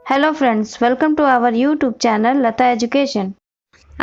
Hello friends, welcome to our YouTube channel Lata education.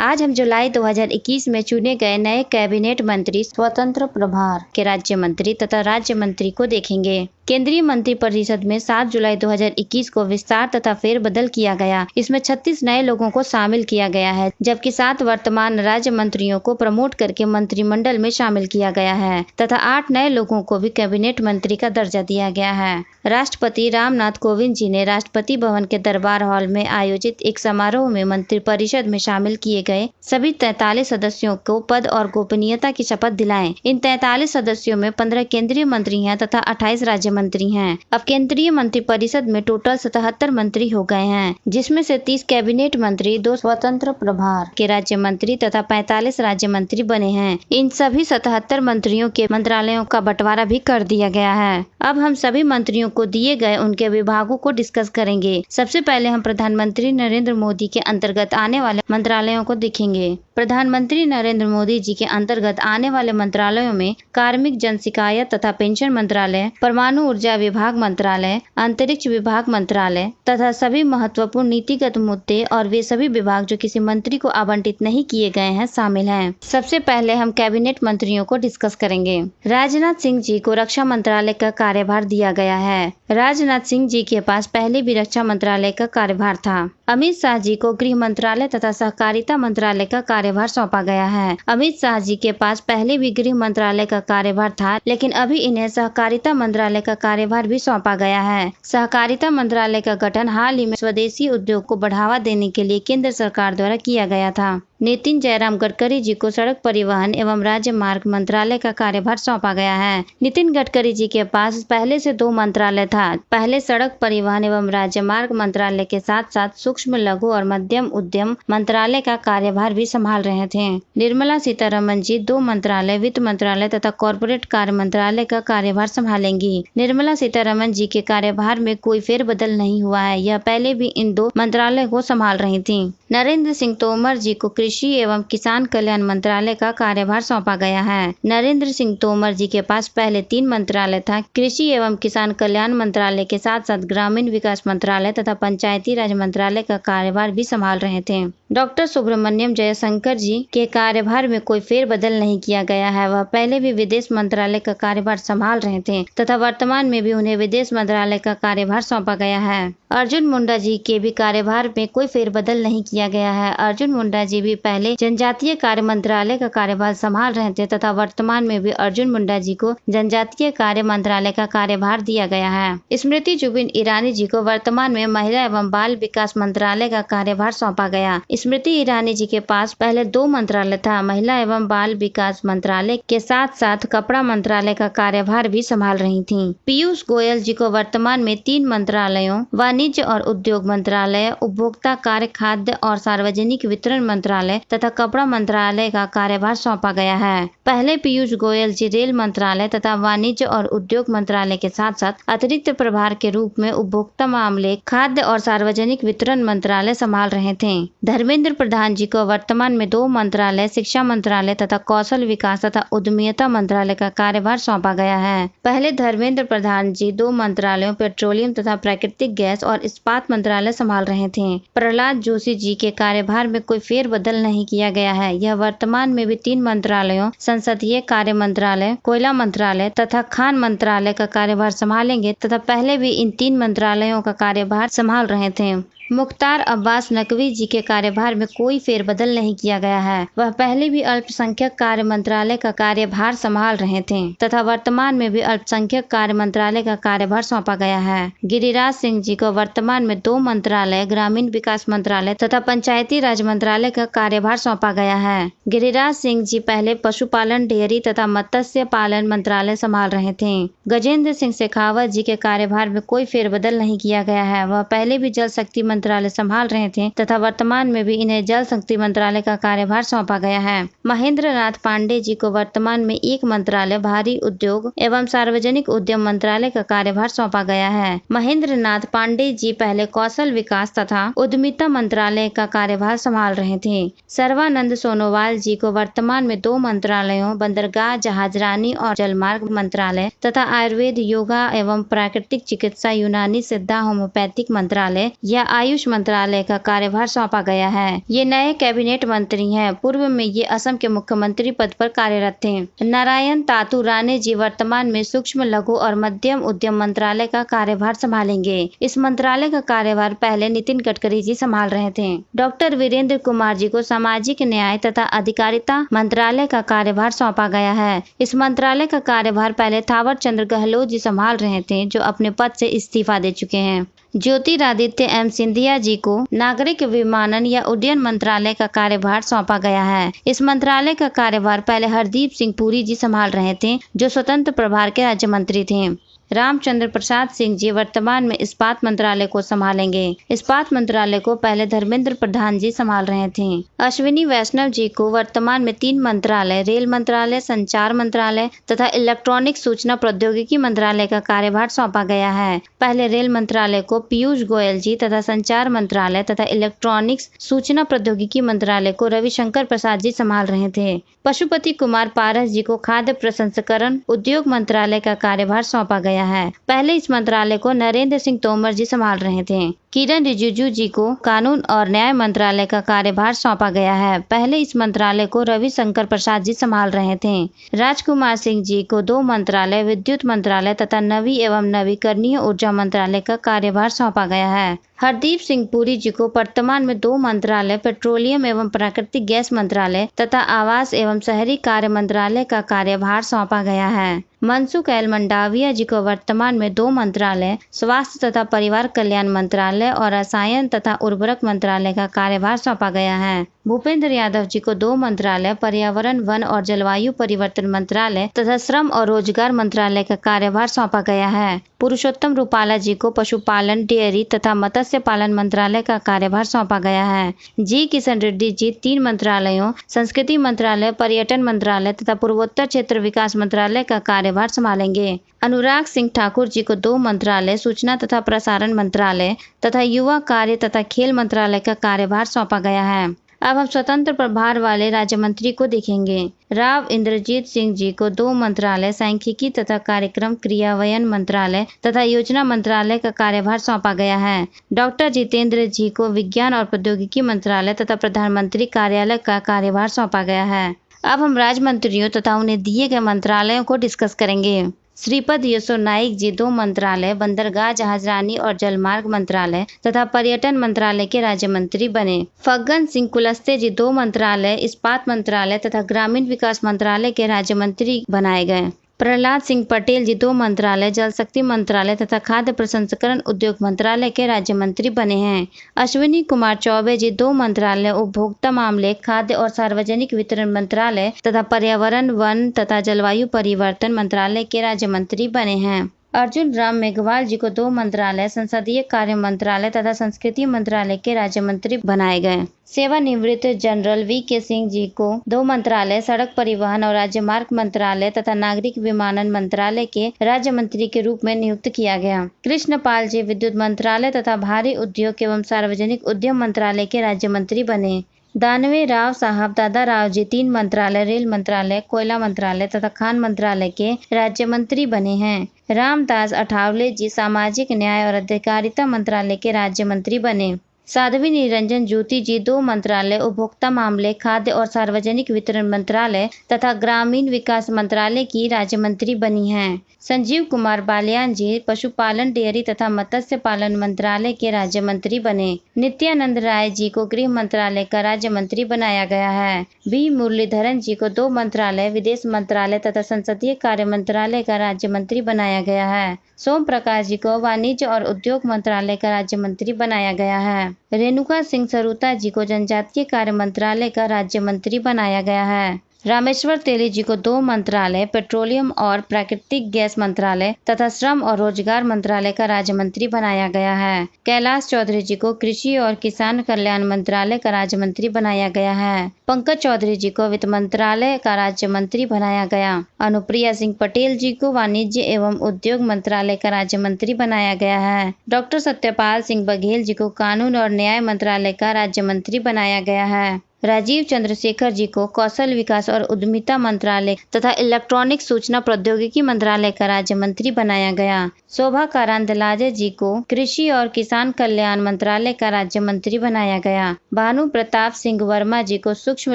आज हम जुलाई 2021 में चुने गए नए कैबिनेट मंत्री, स्वतंत्र प्रभार के राज्य मंत्री तथा राज्य मंत्री को देखेंगे। केंद्रीय मंत्रिपरिषद में 7 जुलाई 2021 को विस्तार तथा फेरबदल किया गया। इसमें 36 नए लोगों को शामिल किया गया है, जबकि 7 वर्तमान राज्य मंत्रियों को प्रमोट करके मंत्रिमंडल में शामिल किया गया है तथा 8 नए लोगों को भी कैबिनेट मंत्री का दर्जा दिया गया है। राष्ट्रपति रामनाथ कोविंद जी ने राष्ट्रपति भवन के दरबार हॉल में आयोजित एक समारोह में मंत्रिपरिषद में शामिल किए गए सभी 43 सदस्यों को पद और गोपनीयता की शपथ दिलाए। इन 43 सदस्यों में 15 केंद्रीय मंत्री हैं तथा 28 राज्य मंत्री हैं। अब केंद्रीय मंत्रिपरिषद में टोटल 77 मंत्री हो गए हैं, जिसमें से 30 कैबिनेट मंत्री, 2 स्वतंत्र प्रभार के राज्य मंत्री तथा 45 राज्य मंत्री बने हैं। इन सभी 77 मंत्रियों के मंत्रालयों का बंटवारा भी कर दिया गया है। अब हम सभी मंत्रियों को दिए गए उनके विभागों को डिस्कस करेंगे। सबसे पहले हम प्रधानमंत्री नरेंद्र मोदी के अंतर्गत आने वाले मंत्रालयों को देखेंगे। प्रधानमंत्री नरेंद्र मोदी जी के अंतर्गत आने वाले मंत्रालयों में कार्मिक, जन शिकायत तथा पेंशन मंत्रालय, परमाणु ऊर्जा विभाग मंत्रालय, अंतरिक्ष विभाग मंत्रालय तथा सभी महत्वपूर्ण नीतिगत मुद्दे और वे सभी विभाग जो किसी मंत्री को आवंटित नहीं किए गए हैं शामिल हैं। सबसे पहले हम कैबिनेट मंत्रियों को डिस्कस करेंगे। राजनाथ सिंह जी को रक्षा मंत्रालय का कार्यभार दिया गया है। राजनाथ सिंह जी के पास पहले भी रक्षा मंत्रालय का कार्यभार था। अमित शाह जी को गृह मंत्रालय तथा सहकारिता मंत्रालय का कार्यभार सौंपा गया है। अमित शाह जी के पास पहले भी गृह मंत्रालय का कार्यभार था, लेकिन अभी इन्हें सहकारिता मंत्रालय का कार्यभार भी सौंपा गया है। सहकारिता मंत्रालय का गठन हाल ही में स्वदेशी उद्योग को बढ़ावा देने के लिए केंद्र सरकार द्वारा किया गया था। नितिन जयराम गडकरी जी को सड़क परिवहन एवं राज्य मार्ग मंत्रालय का कार्यभार सौंपा गया है। नितिन गडकरी जी के पास पहले से 2 मंत्रालय था। पहले सड़क परिवहन एवं राज्य मार्ग मंत्रालय के साथ साथ सूक्ष्म, लघु और मध्यम उद्यम मंत्रालय का कार्यभार भी संभाल रहे थे। निर्मला सीतारमन जी 2 मंत्रालय, वित्त मंत्रालय तथा कॉर्पोरेट कार्य मंत्रालय का कार्यभार संभालेंगी। निर्मला सीतारमन जी के कार्यभार में कोई फेरबदल नहीं हुआ है, यह पहले भी इन 2 मंत्रालय को संभाल रही थी। नरेंद्र सिंह तोमर जी को कृषि एवं किसान कल्याण मंत्रालय का कार्यभार सौंपा गया है। नरेंद्र सिंह तोमर जी के पास पहले 3 मंत्रालय था। कृषि एवं किसान कल्याण मंत्रालय के साथ साथ ग्रामीण विकास मंत्रालय तथा पंचायती राज मंत्रालय का कार्यभार भी संभाल रहे थे। डॉक्टर सुब्रमण्यम जयशंकर जी के कार्यभार में कोई फेरबदल नहीं किया गया है। वह पहले भी विदेश मंत्रालय का कार्यभार संभाल रहे थे तथा वर्तमान में भी उन्हें विदेश मंत्रालय का कार्यभार सौंपा गया है। अर्जुन मुंडा जी के भी कार्यभार में कोई फेरबदल नहीं किया गया है। अर्जुन मुंडा जी भी पहले जनजातीय कार्य मंत्रालय का कार्यभार संभाल रहे थे तथा वर्तमान में भी अर्जुन मुंडा जी को जनजातीय कार्य मंत्रालय का कार्यभार दिया गया है। स्मृति जुबिन ईरानी जी को वर्तमान में महिला एवं बाल विकास मंत्रालय का कार्यभार सौंपा गया। स्मृति ईरानी जी के पास पहले 2 मंत्रालय था। महिला एवं बाल विकास मंत्रालय के साथ साथ कपड़ा मंत्रालय का कार्यभार भी संभाल रही थी। पीयूष गोयल जी को वर्तमान में 3 मंत्रालयों, वाणिज्य और उद्योग मंत्रालय, उपभोक्ता कार्य, खाद्य और सार्वजनिक वितरण मंत्रालय तथा कपड़ा मंत्रालय का कार्यभार सौंपा गया है। पहले पीयूष गोयल जी रेल मंत्रालय तथा वाणिज्य और उद्योग मंत्रालय के साथ साथ अतिरिक्त प्रभार के रूप में उपभोक्ता मामले, खाद्य और सार्वजनिक वितरण मंत्रालय संभाल रहे थे। धर्मेंद्र प्रधान जी को वर्तमान में 2 मंत्रालय, शिक्षा मंत्रालय तथा कौशल विकास तथा उद्यमिता मंत्रालय का कार्यभार सौंपा गया है। पहले धर्मेंद्र प्रधान जी 2 मंत्रालयों, पेट्रोलियम तथा प्राकृतिक गैस और इस्पात मंत्रालय संभाल रहे थे। प्रहलाद जोशी जी के कार्यभार में कोई फेरबदल नहीं किया गया है। यह वर्तमान में भी 3 मंत्रालयों, संसदीय कार्य मंत्रालय, कोयला मंत्रालय तथा खान मंत्रालय का कार्यभार संभालेंगे तथा पहले भी इन 3 मंत्रालयों का कार्यभार संभाल रहे थे। मुख्तार अब्बास नकवी जी के कार्यभार में कोई फेरबदल नहीं किया गया है। वह पहले भी अल्पसंख्यक कार्य मंत्रालय का कार्यभार संभाल रहे थे तथा वर्तमान में भी अल्पसंख्यक कार्य मंत्रालय का कार्यभार सौंपा गया है। गिरिराज सिंह जी को वर्तमान में 2 मंत्रालय, ग्रामीण विकास मंत्रालय तथा पंचायती राज मंत्रालय का कार्यभार सौंपा गया है। गिरिराज सिंह जी पहले पशुपालन, डेयरी तथा मत्स्य पालन मंत्रालय संभाल रहे थे। गजेंद्र सिंह शेखावत जी के कार्यभार में कोई फेरबदल नहीं किया गया है। वह पहले भी जल शक्ति मंत्रालय संभाल रहे थे तथा वर्तमान में भी इन्हें जल शक्ति मंत्रालय का कार्यभार सौंपा गया है। महेंद्र नाथ पांडे जी को वर्तमान में एक मंत्रालय भारी उद्योग एवं सार्वजनिक उद्यम मंत्रालय का कार्यभार सौंपा गया है। महेंद्र नाथ पांडे जी पहले कौशल विकास तथा उद्यमिता मंत्रालय का कार्यभार संभाल रहे थे। सर्बानंद सोनोवाल जी को वर्तमान में 2 मंत्रालयों बंदरगाह, जहाजरानी और जलमार्ग मंत्रालय तथा आयुर्वेद, योगा एवं प्राकृतिक चिकित्सा, यूनानी सिद्धा, होम्योपैथिक मंत्रालय या आयुष मंत्रालय का कार्यभार सौंपा गया है। ये नए कैबिनेट मंत्री हैं। पूर्व में ये असम के मुख्यमंत्री पद पर कार्यरत थे। नारायण तातू राणे जी वर्तमान में सूक्ष्म, लघु और मध्यम उद्यम मंत्रालय का कार्यभार संभालेंगे। इस मंत्रालय का कार्यभार पहले नितिन गडकरी जी संभाल रहे थे। डॉक्टर वीरेंद्र कुमार जी को सामाजिक न्याय तथा अधिकारिता मंत्रालय का कार्यभार सौंपा गया है। इस मंत्रालय का कार्यभार पहले थावर चंद गहलोत जी संभाल रहे थे, जो अपने पद से इस्तीफा दे चुके हैं। ज्योतिरादित्य एम सिंधिया जी को नागरिक विमानन या उड्डयन मंत्रालय का कार्यभार सौंपा गया है। इस मंत्रालय का कार्यभार पहले हरदीप सिंह पुरी जी संभाल रहे थे, जो स्वतंत्र प्रभार के राज्य मंत्री थे। रामचंद्र प्रसाद सिंह जी वर्तमान में इस्पात मंत्रालय को संभालेंगे। इस्पात मंत्रालय को पहले धर्मेंद्र प्रधान जी संभाल रहे थे। अश्विनी वैष्णव जी को वर्तमान में 3 मंत्रालय, रेल मंत्रालय, संचार मंत्रालय तथा इलेक्ट्रॉनिक सूचना प्रौद्योगिकी मंत्रालय का कार्यभार सौंपा गया है। पहले रेल मंत्रालय को पीयूष गोयल जी तथा संचार मंत्रालय तथा इलेक्ट्रॉनिक्स सूचना प्रौद्योगिकी मंत्रालय को रविशंकर प्रसाद जी संभाल रहे थे। पशुपति कुमार पारस जी को खाद्य प्रसंस्करण उद्योग मंत्रालय का कार्यभार सौंपा गया है। पहले इस मंत्रालय को नरेंद्र सिंह तोमर जी संभाल रहे थे। किरण रिजिजू जी को कानून और न्याय मंत्रालय का कार्यभार सौंपा गया है। पहले इस मंत्रालय को रविशंकर प्रसाद जी संभाल रहे थे। राजकुमार सिंह जी को 2 मंत्रालय, विद्युत मंत्रालय तथा नवी एवं नवीकरणीय ऊर्जा मंत्रालय का कार्यभार सौंपा गया है। हरदीप सिंह पुरी जी को वर्तमान में 2 मंत्रालय, पेट्रोलियम एवं प्राकृतिक गैस मंत्रालय तथा आवास एवं शहरी कार्य मंत्रालय का कार्यभार सौंपा गया है। मनसुख एल मंडाविया जी को वर्तमान में 2 मंत्रालय, स्वास्थ्य तथा परिवार कल्याण मंत्रालय और रसायन तथा उर्वरक मंत्रालय का कार्यभार सौंपा गया है। भूपेंद्र यादव जी को 2 मंत्रालय, पर्यावरण, वन और जलवायु परिवर्तन मंत्रालय तथा श्रम और रोजगार मंत्रालय का कार्यभार सौंपा गया है। पुरुषोत्तम रूपाला जी को पशुपालन, डेयरी तथा मत्स्य पालन मंत्रालय का कार्यभार सौंपा गया है। जी किशन रेड्डी जी 3 मंत्रालयों, संस्कृति मंत्रालय, पर्यटन मंत्रालय तथा पूर्वोत्तर क्षेत्र विकास मंत्रालय का कार्यभार संभालेंगे। अनुराग सिंह ठाकुर जी को 2 मंत्रालय, सूचना तथा प्रसारण मंत्रालय तथा युवा कार्य तथा खेल मंत्रालय का कार्यभार सौंपा गया है। अब हम स्वतंत्र प्रभार वाले राज्य मंत्री को देखेंगे। राव इंद्रजीत सिंह जी को 2 मंत्रालय, सांख्यिकी तथा कार्यक्रम क्रियान्वयन मंत्रालय तथा योजना मंत्रालय का कार्यभार सौंपा गया है। डॉक्टर जितेंद्र जी को विज्ञान और प्रौद्योगिकी मंत्रालय तथा प्रधानमंत्री कार्यालय का कार्यभार सौंपा गया है। अब हम राज्य मंत्रियों तथा उन्हें दिए गए मंत्रालयों को डिस्कस करेंगे। श्रीपद यसो नाइक जी 2 मंत्रालय, बंदरगाह, जहाजरानी और जलमार्ग मंत्रालय तथा पर्यटन मंत्रालय के राज्य मंत्री बने। फग्गन सिंह कुलस्ते जी 2 मंत्रालय, इस्पात मंत्रालय तथा ग्रामीण विकास मंत्रालय के राज्य मंत्री बनाए गए। प्रहलाद सिंह पटेल जी 2 मंत्रालय, जल शक्ति मंत्रालय तथा खाद्य प्रसंस्करण उद्योग मंत्रालय के राज्य मंत्री बने हैं। अश्विनी कुमार चौबे जी 2 मंत्रालय, उपभोक्ता मामले, खाद्य और सार्वजनिक वितरण मंत्रालय तथा पर्यावरण, वन तथा जलवायु परिवर्तन मंत्रालय के राज्य मंत्री बने हैं। अर्जुन राम मेघवाल जी को 2 मंत्रालय, संसदीय कार्य मंत्रालय तथा संस्कृति मंत्रालय के राज्य मंत्री बनाए गए। सेवानिवृत्त जनरल वी.के. सिंह जी को 2 मंत्रालय, सड़क परिवहन और राजमार्ग मंत्रालय तथा नागरिक विमानन मंत्रालय के राज्य मंत्री के रूप में नियुक्त किया गया। कृष्णपाल जी विद्युत मंत्रालय तथा भारी उद्योग एवं सार्वजनिक उद्यम मंत्रालय के राज्य मंत्री बने। दानवे राव साहब दादा राव जी 3 मंत्रालय, रेल मंत्रालय, कोयला मंत्रालय तथा खान मंत्रालय के राज्य मंत्री बने हैं। रामदास अठावले जी सामाजिक न्याय और अधिकारिता मंत्रालय के राज्य मंत्री बने। साध्वी निरंजन ज्योति जी 2 मंत्रालय, उपभोक्ता मामले, खाद्य और सार्वजनिक वितरण मंत्रालय तथा ग्रामीण विकास मंत्रालय की राज्य मंत्री बनी हैं। संजीव कुमार बालियान जी पशुपालन, डेयरी तथा मत्स्य पालन मंत्रालय के राज्य मंत्री बने। नित्यानंद राय जी को गृह मंत्रालय का राज्य मंत्री बनाया गया है। बी मुरलीधरन जी को 2 मंत्रालय, विदेश मंत्रालय तथा संसदीय कार्य मंत्रालय का राज्य मंत्री बनाया गया है। सोम प्रकाश जी को वाणिज्य और उद्योग मंत्रालय का राज्य मंत्री बनाया गया है। रेणुका सिंह सरुता जी को जनजातीय कार्य मंत्रालय का राज्य मंत्री बनाया गया है। रामेश्वर तेली जी को 2 मंत्रालय, पेट्रोलियम और प्राकृतिक गैस मंत्रालय तथा श्रम और रोजगार मंत्रालय का राज्य मंत्री बनाया गया है। कैलाश चौधरी जी को कृषि और किसान कल्याण मंत्रालय का राज्य मंत्री बनाया गया है। पंकज चौधरी जी को वित्त मंत्रालय का राज्य मंत्री बनाया गया। अनुप्रिया सिंह पटेल जी को वाणिज्य एवं उद्योग मंत्रालय का राज्य मंत्री बनाया गया है। डॉक्टर सत्यपाल सिंह बघेल जी को कानून और न्याय मंत्रालय का राज्य मंत्री बनाया गया है। राजीव चंद्रशेखर जी को कौशल विकास और उद्यमिता मंत्रालय तथा इलेक्ट्रॉनिक सूचना प्रौद्योगिकी मंत्रालय का राज्य मंत्री बनाया गया। शोभा कारांदलाजे जी को कृषि और किसान कल्याण मंत्रालय का राज्य मंत्री बनाया गया। भानु प्रताप सिंह वर्मा जी को सूक्ष्म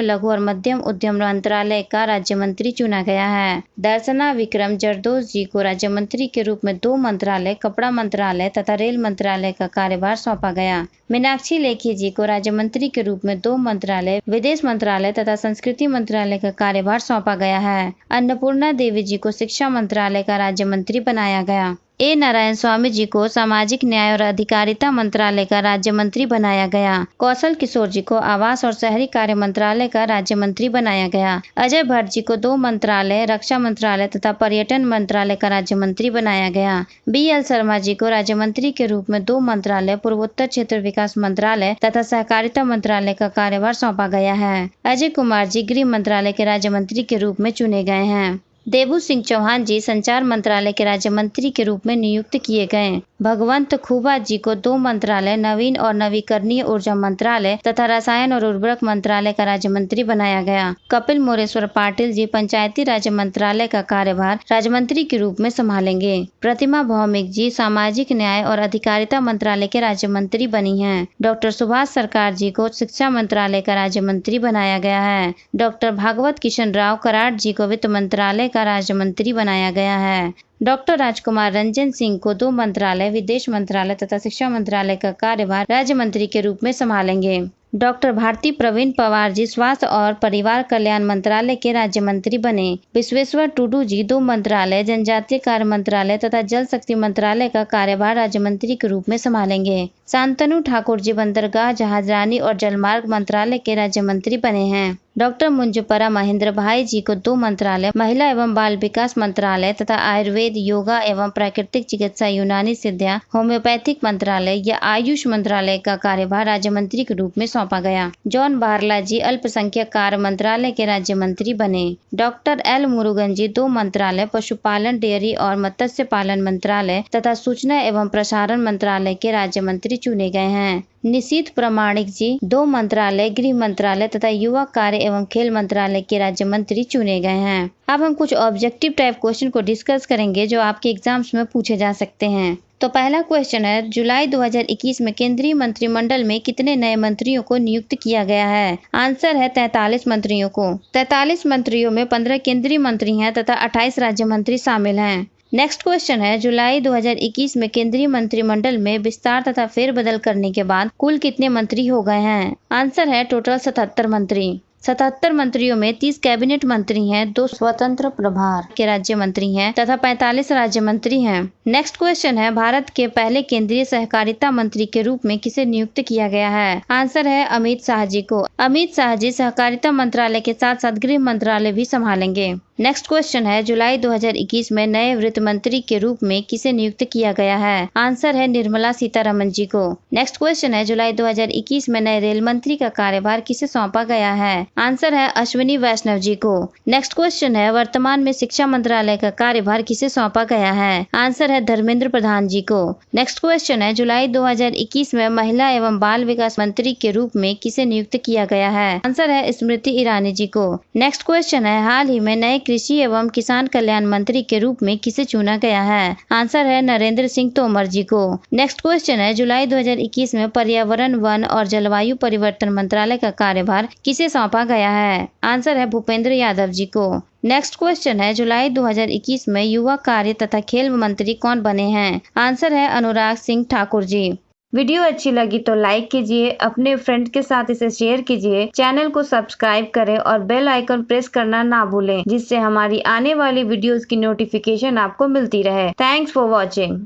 लघु और मध्यम उद्यम मंत्रालय का राज्य मंत्री चुना गया है। दर्शना विक्रम जरदोश जी को राज्य मंत्री के रूप में 2 मंत्रालय, कपड़ा मंत्रालय तथा रेल मंत्रालय का कार्यभार सौंपा गया। मीनाक्षी लेखी जी को राज्य मंत्री के रूप में 2 मंत्रालय, विदेश मंत्रालय तथा संस्कृति मंत्रालय का कार्यभार सौंपा गया है। अन्नपूर्णा देवी जी को शिक्षा मंत्रालय का राज्य मंत्री बनाया गया। ए नारायण स्वामी जी को सामाजिक न्याय और अधिकारिता मंत्रालय का राज्य मंत्री बनाया गया। कौशल किशोर जी को आवास और शहरी कार्य मंत्रालय का राज्य मंत्री बनाया गया। अजय भट्ट जी को 2 मंत्रालय, रक्षा मंत्रालय तथा पर्यटन मंत्रालय का राज्य मंत्री बनाया गया। BL शर्मा जी को राज्य मंत्री के रूप में 2 मंत्रालय, पूर्वोत्तर क्षेत्र विकास मंत्रालय तथा सहकारिता मंत्रालय का कार्यभार सौंपा गया है। अजय कुमार जी गृह मंत्रालय के राज्य मंत्री के रूप में चुने गए हैं। देबू सिंह चौहान जी संचार मंत्रालय के राज्य मंत्री के रूप में नियुक्त किए गए। भगवंत खुबा जी को 2 मंत्रालय, नवीन और नवीकरणीय ऊर्जा मंत्रालय तथा रसायन और उर्वरक मंत्रालय का राज्य मंत्री बनाया गया। कपिल मोरेश्वर पाटिल जी पंचायती राज मंत्रालय का कार्यभार राज्य मंत्री के रूप में संभालेंगे। प्रतिमा भौमिक जी सामाजिक न्याय और अधिकारिता मंत्रालय के राज्य मंत्री बनी हैं। डॉक्टर सुभाष सरकार जी को शिक्षा मंत्रालय का राज्य मंत्री बनाया गया है। डॉक्टर भागवत किशन राव कराड़ जी को वित्त मंत्रालय का राज्य मंत्री बनाया गया है। डॉक्टर राजकुमार रंजन सिंह को 2 मंत्रालय, विदेश मंत्रालय तथा शिक्षा मंत्रालय का कार्यभार राज्य मंत्री के रूप में संभालेंगे। डॉक्टर भारती प्रवीण पवार जी स्वास्थ्य और परिवार कल्याण मंत्रालय के राज्य मंत्री बने। विश्वेश्वर टुडू जी 2 मंत्रालय, जनजातीय कार्य मंत्रालय तथा जल शक्ति मंत्रालय का कार्यभार राज्य मंत्री के रूप में संभालेंगे। शांतनु ठाकुर जी बंदरगाह, जहाजरानी और जलमार्ग मंत्रालय के राज्य मंत्री बने हैं। डॉक्टर मुंजपरा महेंद्र भाई जी को 2 मंत्रालय, महिला एवं बाल विकास मंत्रालय तथा आयुर्वेद, योगा एवं प्राकृतिक चिकित्सा, यूनानी सिद्धियां, होम्योपैथिक मंत्रालय या आयुष मंत्रालय का कार्यभार राज्य मंत्री के रूप में सौंपा गया। जॉन बारला जी अल्पसंख्यक कार्य मंत्रालय के राज्य मंत्री बने। डॉक्टर L मुरुगन जी 2 मंत्रालय, पशुपालन, डेयरी और मत्स्य पालन मंत्रालय तथा सूचना एवं प्रसारण मंत्रालय के राज्य मंत्री चुने गए हैं। निशीथ प्रमाणिक जी 2 मंत्रालय, गृह मंत्रालय तथा युवा कार्य एवं खेल मंत्रालय के राज्य मंत्री चुने गए हैं। अब हम कुछ ऑब्जेक्टिव टाइप क्वेश्चन को डिस्कस करेंगे जो आपके एग्जाम्स में पूछे जा सकते हैं। तो पहला क्वेश्चन है, जुलाई 2021 में केंद्रीय मंत्रिमंडल में कितने नए मंत्रियों को नियुक्त किया गया है? आंसर है 43 मंत्रियों को। 43 मंत्रियों में 15 केंद्रीय मंत्री हैं तथा 28 राज्य मंत्री शामिल हैं। नेक्स्ट क्वेश्चन है, जुलाई 2021 में केंद्रीय मंत्रिमंडल में विस्तार तथा फेरबदल करने के बाद कुल कितने मंत्री हो गए हैं? आंसर है टोटल 77 मंत्री। 77 मंत्रियों में 30 कैबिनेट मंत्री हैं, 2 स्वतंत्र प्रभार के राज्य मंत्री हैं तथा 45 राज्य मंत्री हैं। नेक्स्ट क्वेश्चन है, भारत के पहले केंद्रीय सहकारिता मंत्री के रूप में किसे नियुक्त किया गया है? आंसर है अमित शाह जी को। अमित शाह जी सहकारिता मंत्रालय के साथ साथ गृह मंत्रालय भी संभालेंगे। नेक्स्ट क्वेश्चन है, जुलाई 2021 में नए वित्त मंत्री के रूप में किसे नियुक्त किया गया है? आंसर है निर्मला सीतारमन जी को। नेक्स्ट क्वेश्चन है, जुलाई 2021 में नए रेल मंत्री का कार्यभार किसे सौंपा गया है? आंसर है अश्विनी वैष्णव जी को। नेक्स्ट क्वेश्चन है, वर्तमान में शिक्षा मंत्रालय का कार्यभार किसे सौंपा गया है? आंसर है धर्मेंद्र प्रधान जी को। नेक्स्ट क्वेश्चन है, जुलाई 2021 में महिला एवं बाल विकास मंत्री के रूप में किसे नियुक्त किया गया है? आंसर है स्मृति ईरानी जी को। नेक्स्ट क्वेश्चन है, हाल ही में नए कृषि एवं किसान कल्याण मंत्री के रूप में किसे चुना गया है? आंसर है नरेंद्र सिंह तोमर जी को। नेक्स्ट क्वेश्चन है, जुलाई 2021 में पर्यावरण, वन और जलवायु परिवर्तन मंत्रालय का कार्यभार किसे सौंपा गया है? आंसर है भूपेंद्र यादव जी को। नेक्स्ट क्वेश्चन है, जुलाई 2021 में युवा कार्य तथा खेल मंत्री कौन बने हैं? आंसर है अनुराग सिंह ठाकुर जी। वीडियो अच्छी लगी तो लाइक कीजिए, अपने फ्रेंड के साथ इसे शेयर कीजिए, चैनल को सब्सक्राइब करें और बेल आइकन प्रेस करना ना भूलें, जिससे हमारी आने वाली वीडियोस की नोटिफिकेशन आपको मिलती रहे। Thanks for watching.